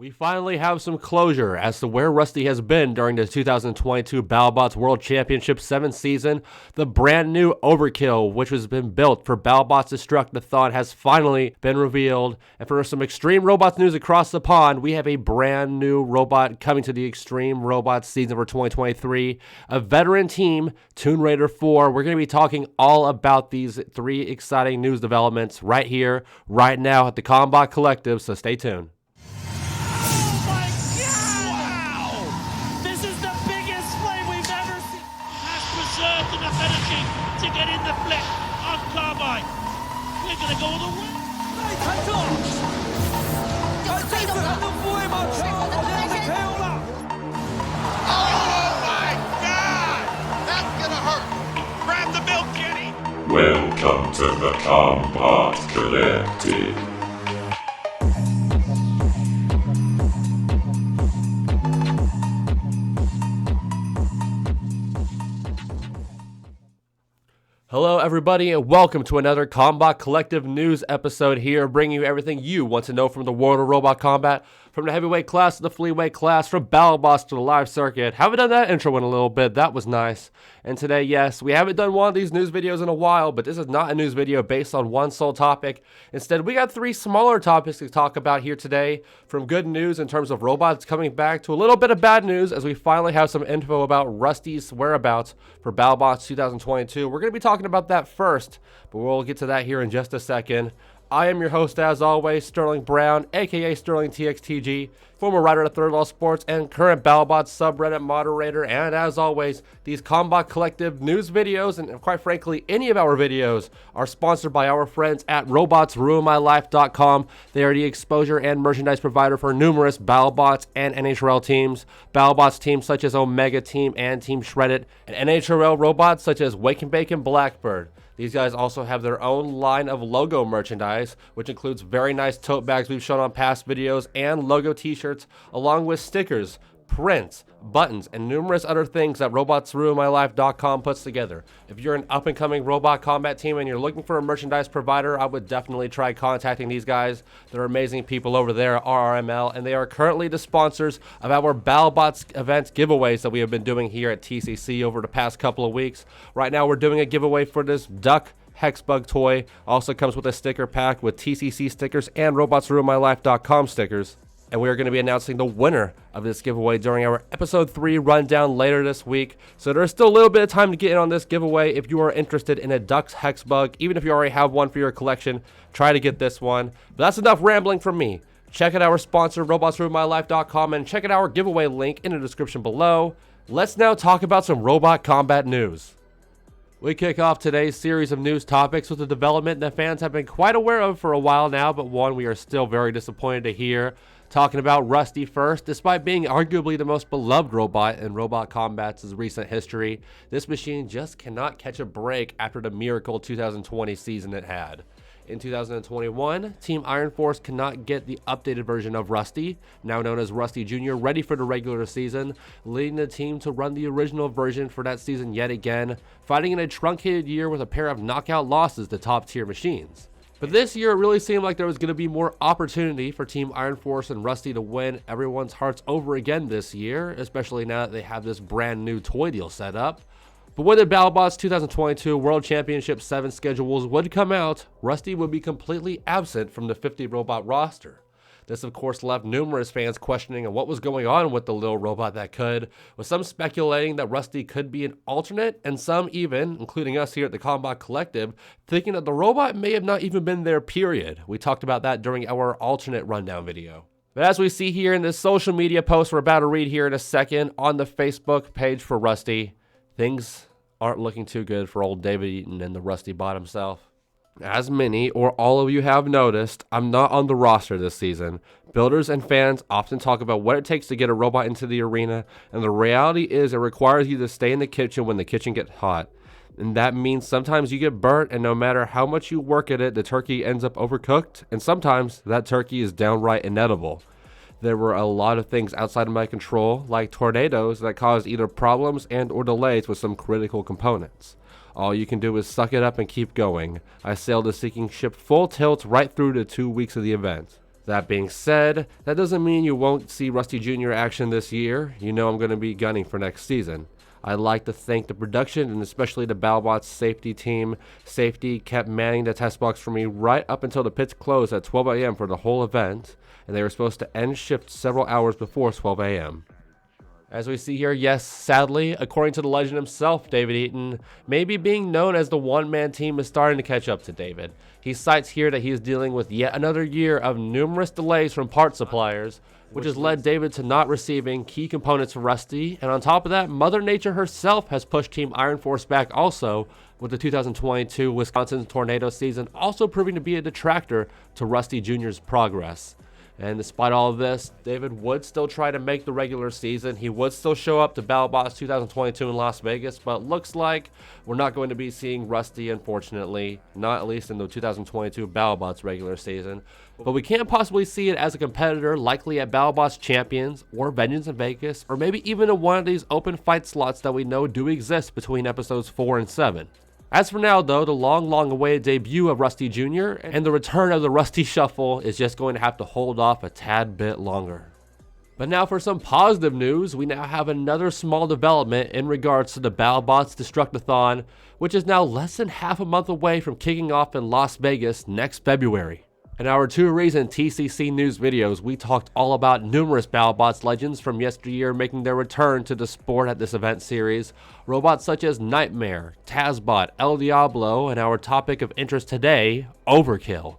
We finally have some closure as to where Rusty has been during the 2022 Battlebots World Championship 7th season. The brand new Overkill, which has been built for Battlebots Destruct-A-Thon, has finally been revealed. And for some Extreme Robots news across the pond, we have a brand new robot coming to the Extreme Robots season for 2023. A veteran team, Toon RAIDER 4. We're going to be talking all about these three exciting news developments right here, right now at the Combot Collective, so stay tuned. Enough energy to get in the flip on Carbine. We're going to go all the way. Oh my God! That's going to hurt. Grab the milk, Kenny. Welcome to the Combot Collective. Hello everybody and welcome to another Combot Collective news episode here, bringing you everything you want to know from the world of robot combat, from the heavyweight class to the flyweight class, from Battlebots to the live circuit. Haven't done that intro in a little bit, that was nice. And today, yes, we haven't done one of these news videos in a while, but this is not a news video based on one sole topic. Instead, we got three smaller topics to talk about here today, from good news in terms of robots coming back to a little bit of bad news as we finally have some info about Rusty's whereabouts for Battlebots 2022. We're going to be talking about that first, but we'll get to that here in just a second. I am your host, as always, Sterling Brown, aka Sterling TXTG, former writer at Third Law Sports and current Battlebots subreddit moderator. And as always, these Combot Collective news videos, and quite frankly, any of our videos, are sponsored by our friends at robotsruinmylife.com. They are the exposure and merchandise provider for numerous Battlebots and NHRL teams. Battlebots teams such as Omega Team and Team Shredded, and NHRL robots such as Wake and Bacon Blackbird. These guys also have their own line of logo merchandise, which includes very nice tote bags we've shown on past videos and logo t-shirts, along with stickers, prints, buttons, and numerous other things that robotsruinmylife.com puts together. If you're an up-and-coming robot combat team and you're looking for a merchandise provider, I would definitely try contacting these guys. They're amazing people over there at RRML, and they are currently the sponsors of our Battlebots event giveaways that we have been doing here at TCC over the past couple of weeks. Right now, we're doing a giveaway for this duck HEXBUG toy. Also comes with a sticker pack with TCC stickers and robotsruinmylife.com stickers. And we are going to be announcing the winner of this giveaway during our episode 3 rundown later this week. So there's still a little bit of time to get in on this giveaway. If you are interested in a Ducks HEXBUG, even if you already have one for your collection, try to get this one. But that's enough rambling from me. Check out our sponsor, robotsruinmylife.com, and check out our giveaway link in the description below. Let's now talk about some robot combat news. We kick off today's series of news topics with a development that fans have been quite aware of for a while now, but one we are still very disappointed to hear. Talking about Rusty first, despite being arguably the most beloved robot in robot combat's recent history, this machine just cannot catch a break after the miracle 2020 season it had. In 2021, Team Iron Force could not get the updated version of Rusty, now known as Rusty Jr., ready for the regular season, leading the team to run the original version for that season yet again, fighting in a truncated year with a pair of knockout losses to top-tier machines. But this year, it really seemed like there was going to be more opportunity for Team Iron Force and Rusty to win everyone's hearts over again this year, especially now that they have this brand new toy deal set up. But when the Battlebots 2022 World Championship 7 schedules would come out, Rusty would be completely absent from the 50 robot roster. This, of course, left numerous fans questioning what was going on with the little robot that could, with some speculating that Rusty could be an alternate, and some even, including us here at the Combot Collective, thinking that the robot may have not even been there, period. We talked about that during our alternate rundown video. But as we see here in this social media post we're about to read here in a second on the Facebook page for Rusty, things aren't looking too good for old David Eaton and the Rusty bot himself. As many or all of you have noticed, I'm not on the roster this season. Builders and fans often talk about what it takes to get a robot into the arena, and the reality is it requires you to stay in the kitchen when the kitchen gets hot. And that means sometimes you get burnt, and no matter how much you work at it, the turkey ends up overcooked, and sometimes that turkey is downright inedible. There were a lot of things outside of my control, like tornadoes that caused either problems and or delays with some critical components. All you can do is suck it up and keep going. I sailed a sinking ship full tilt right through the 2 weeks of the event. That being said, that doesn't mean you won't see Rusty Jr. action this year. You know I'm going to be gunning for next season. I'd like to thank the production and especially the Battlebots safety team. Safety kept manning the test box for me right up until the pits closed at 12 a.m. for the whole event, and they were supposed to end shift several hours before 12 a.m. As we see here, yes, sadly, according to the legend himself, David Eaton, maybe being known as the one-man team is starting to catch up to David. He cites here that he is dealing with yet another year of numerous delays from part suppliers, which has led David to not receiving key components for Rusty, and on top of that, Mother Nature herself has pushed Team Iron Force back also, with the 2022 Wisconsin tornado season also proving to be a detractor to Rusty Jr.'s progress. And despite all of this, David would still try to make the regular season. He would still show up to Battlebots 2022 in Las Vegas, but looks like we're not going to be seeing Rusty, unfortunately, not at least in the 2022 Battlebots regular season. But we can't possibly see it as a competitor, likely at Battlebots Champions, or Vengeance in Vegas, or maybe even in one of these open fight slots that we know do exist between episodes 4 and 7. As for now, though, the long awaited debut of Rusty Jr. and the return of the Rusty Shuffle is just going to have to hold off a tad bit longer. But now for some positive news, we now have another small development in regards to the Battlebots Destruct-A-Thon, which is now less than half a month away from kicking off in Las Vegas next February. In our 2 recent TCC news videos, we talked all about numerous Battlebots legends from yesteryear making their return to the sport at this event series. Robots such as Nightmare, Tazbot, El Diablo, and our topic of interest today, Overkill.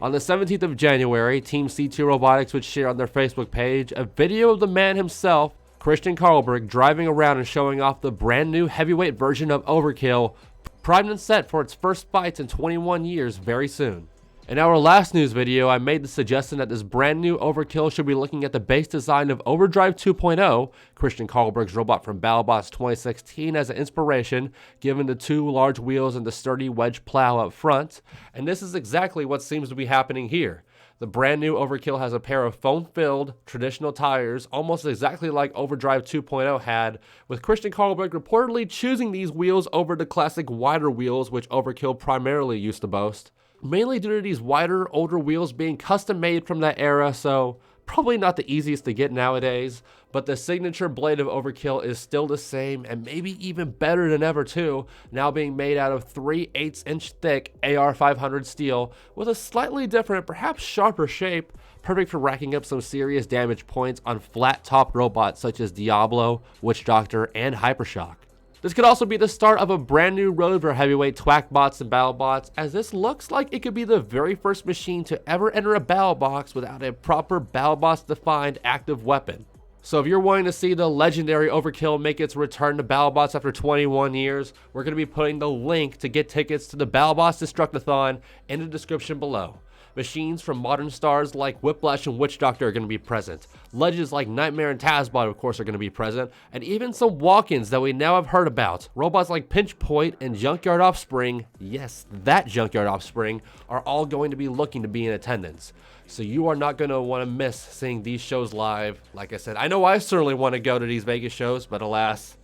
On the 17th of January, Team C2 Robotics would share on their Facebook page a video of the man himself, Christian Carlberg, driving around and showing off the brand new heavyweight version of Overkill, primed and set for its first fights in 21 years very soon. In our last news video, I made the suggestion that this brand new Overkill should be looking at the base design of Overdrive 2.0, Christian Carlberg's robot from Battlebots 2016, as an inspiration, given the 2 large wheels and the sturdy wedge plow up front, and this is exactly what seems to be happening here. The brand new Overkill has a pair of foam-filled, traditional tires, almost exactly like Overdrive 2.0 had, with Christian Carlberg reportedly choosing these wheels over the classic wider wheels which Overkill primarily used to boast. Mainly due to these wider, older wheels being custom made from that era, so probably not the easiest to get nowadays, but the signature blade of Overkill is still the same and maybe even better than ever too, now being made out of 3/8" thick AR500 steel with a slightly different, perhaps sharper shape, perfect for racking up some serious damage points on flat-topped robots such as Diablo, Witch Doctor, and Hypershock. This could also be the start of a brand new road for heavyweight Twackbots and Battlebots, as this looks like it could be the very first machine to ever enter a battle box without a proper Battlebots-defined active weapon. So if you're wanting to see the legendary Overkill make its return to Battlebots after 21 years, we're going to be putting the link to get tickets to the Battlebots Destruct-A-Thon in the description below. Machines from modern stars like Whiplash and Witch Doctor are going to be present. Legends like Nightmare and Tazbot, of course, are going to be present. And even some walk-ins that we now have heard about. Robots like Pinch Point and Junkyard Offspring, yes, that Junkyard Offspring, are all going to be looking to be in attendance. So you are not going to want to miss seeing these shows live. Like I said, I know I certainly want to go to these Vegas shows, but alas,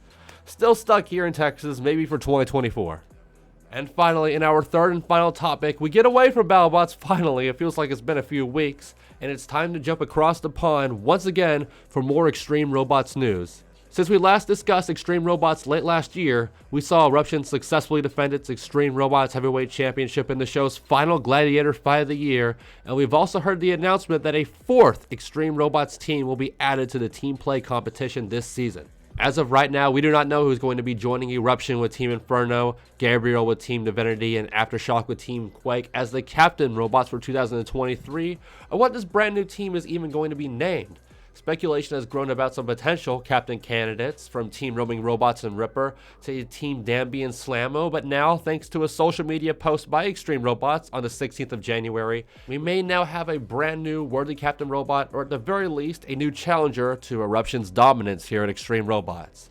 still stuck here in Texas, maybe for 2024. And finally, in our third and final topic, we get away from Battlebots finally. It feels like it's been a few weeks, and it's time to jump across the pond once again for more Extreme Robots news. Since we last discussed Extreme Robots late last year, we saw Eruption successfully defend its Extreme Robots Heavyweight Championship in the show's final Gladiator fight of the year, and we've also heard the announcement that a 4th Extreme Robots team will be added to the team play competition this season. As of right now, we do not know who's going to be joining Eruption with Team Inferno, Gabriel with Team Divinity, and Aftershock with Team Quake as the captain robots for 2023, or what this brand new team is even going to be named. Speculation has grown about some potential captain candidates, from Team Roaming Robots and Ripper to Team Danby and Slammo, but now, thanks to a social media post by Extreme Robots on the 16th of January, we may now have a brand new worthy captain robot, or at the very least, a new challenger to Eruption's dominance here at Extreme Robots.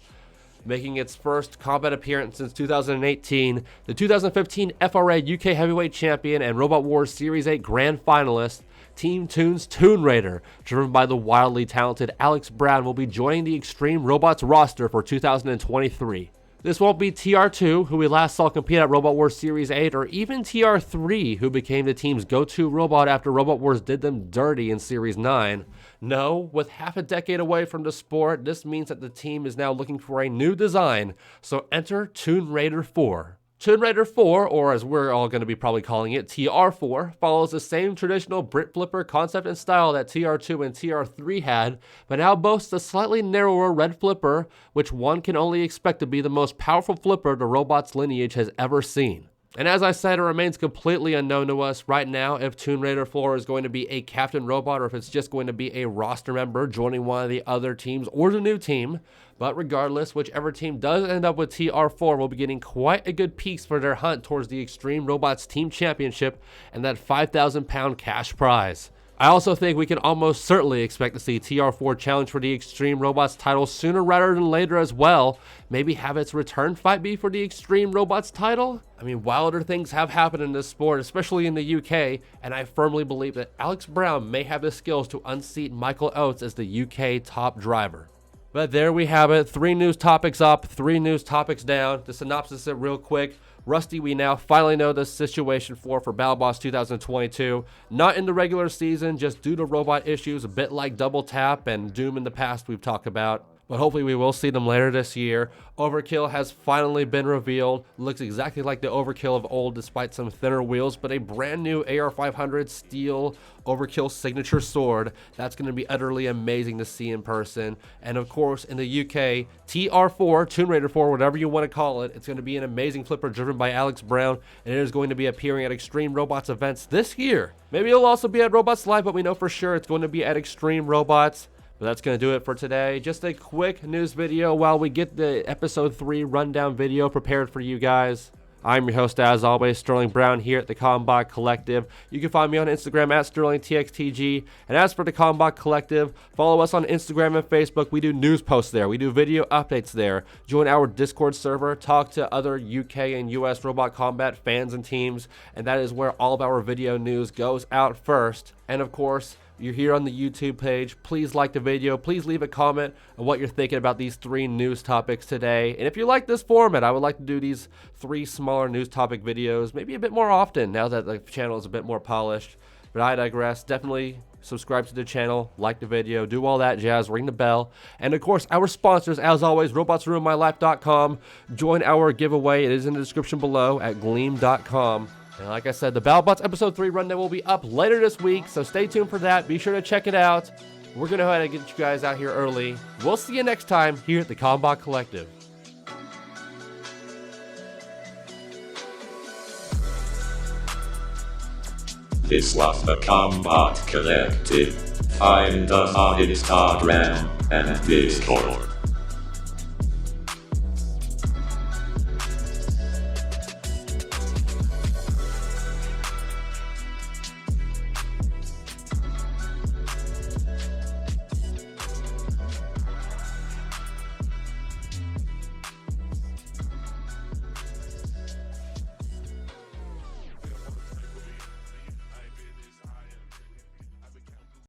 Making its first combat appearance since 2018, the 2015 FRA UK Heavyweight Champion and Robot Wars Series 8 Grand Finalist, Team Toon's Toon Raider, driven by the wildly talented Alex Brown, will be joining the Extreme Robots roster for 2023. This won't be TR2, who we last saw compete at Robot Wars Series 8, or even TR3, who became the team's go-to robot after Robot Wars did them dirty in Series 9. No, with half a decade away from the sport, this means that the team is now looking for a new design, so enter Toon Raider 4. Toon Raider 4, or as we're all going to be probably calling it, TR4, follows the same traditional Brit Flipper concept and style that TR2 and TR3 had, but now boasts a slightly narrower red flipper, which one can only expect to be the most powerful flipper the robot's lineage has ever seen. And as I said, it remains completely unknown to us right now if Toon Raider 4 is going to be a captain robot or if it's just going to be a roster member joining one of the other teams or the new team. But regardless, whichever team does end up with TR4 will be getting quite a good piece for their hunt towards the Extreme Robots Team Championship and that 5,000 pound cash prize. I also think we can almost certainly expect to see TR4 challenge for the Extreme Robots title sooner rather than later as well. Maybe have its return fight be for the Extreme Robots title? I mean, wilder things have happened in this sport, especially in the UK, and I firmly believe that Alex Brown may have the skills to unseat Michael Oates as the UK top driver. But there we have it, 3 news topics up, 3 news topics down. To synopsis it real quick, Rusty, we now finally know the situation for Battlebots 2022. Not in the regular season, just due to robot issues, a bit like Double Tap and Doom in the past we've talked about. But hopefully we will see them later this year. Overkill has finally been revealed. Looks exactly like the Overkill of old despite some thinner wheels, but a brand new AR500 steel Overkill signature sword. That's going to be utterly amazing to see in person. And of course, in the UK, TR4, Toon Raider 4, whatever you want to call it, it's going to be an amazing flipper driven by Alex Brown, and it is going to be appearing at Extreme Robots events this year. Maybe it'll also be at Robots Live, but we know for sure it's going to be at Extreme Robots. But that's going to do it for today. Just a quick news video while we get the episode 3 rundown video prepared for you guys. I'm your host, as always, Sterling Brown here at the Combot Collective. You can find me on Instagram at SterlingTXTG. And as for the Combot Collective, follow us on Instagram and Facebook. We do news posts there. We do video updates there. Join our Discord server. Talk to other UK and US Robot Combat fans and teams. And that is where all of our video news goes out first. And of course, you're here on the YouTube page. Please like the video. Please leave a comment on what you're thinking about these 3 news topics today. And if you like this format, I would like to do these 3 smaller news topic videos maybe a bit more often now that the channel is a bit more polished. But I digress. Definitely subscribe to the channel, like the video, do all that jazz, ring the bell. And of course, our sponsors, as always, robotsruinmylife.com. Join our giveaway. It is in the description below at gleam.com. And like I said, the Battlebots Episode 3 rundown will be up later this week, so stay tuned for that. Be sure to check it out. We're going to go ahead and get you guys out here early. We'll see you next time here at the Combot Collective. This was the Combot Collective. Find us on Instagram and Discord.